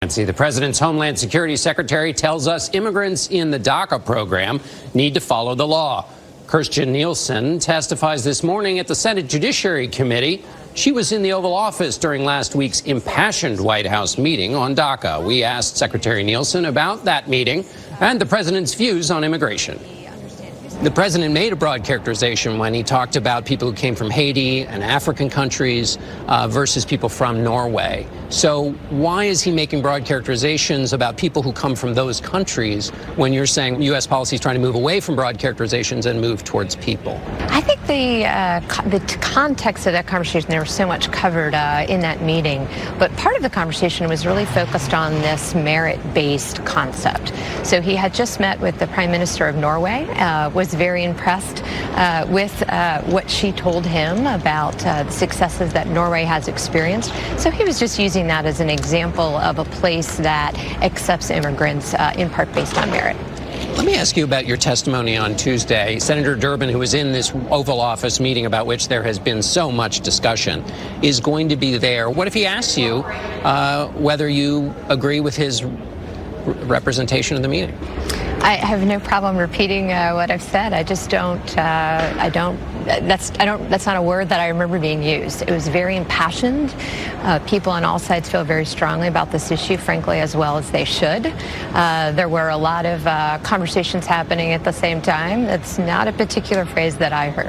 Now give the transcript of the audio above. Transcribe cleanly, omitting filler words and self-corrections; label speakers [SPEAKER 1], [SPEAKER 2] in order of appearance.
[SPEAKER 1] Nancy. The president's Homeland Security Secretary tells us immigrants in the DACA program need to follow the law. Kirstjen Nielsen testifies this morning at the Senate Judiciary Committee. She was in the Oval Office during last week's impassioned White House meeting on DACA. We asked Secretary Nielsen about that meeting and the president's views on immigration. The president made a broad characterization when he talked about people who came from Haiti and African countries versus people from Norway. So why is he making broad characterizations about people who come from those countries when you're saying U.S. policy is trying to move away from broad characterizations and move towards people?
[SPEAKER 2] I think the context of that conversation, there was so much covered in that meeting, but part of the conversation was really focused on this merit-based concept. So he had just met with the Prime Minister of Norway, was very impressed with what she told him about the successes that Norway has experienced. So he was just using that as an example of a place that accepts immigrants in part based on merit.
[SPEAKER 1] Let me ask you about your testimony on Tuesday. Senator Durbin, who was in this Oval Office meeting about which there has been so much discussion, is going to be there. What if he asks you whether you agree with his representation of the meeting?
[SPEAKER 2] I have no problem repeating what I've said. I just don't. That's not a word that I remember being used. It was very impassioned. People on all sides feel very strongly about this issue, frankly, as well as they should. There were a lot of conversations happening at the same time. That's not a particular phrase that I heard.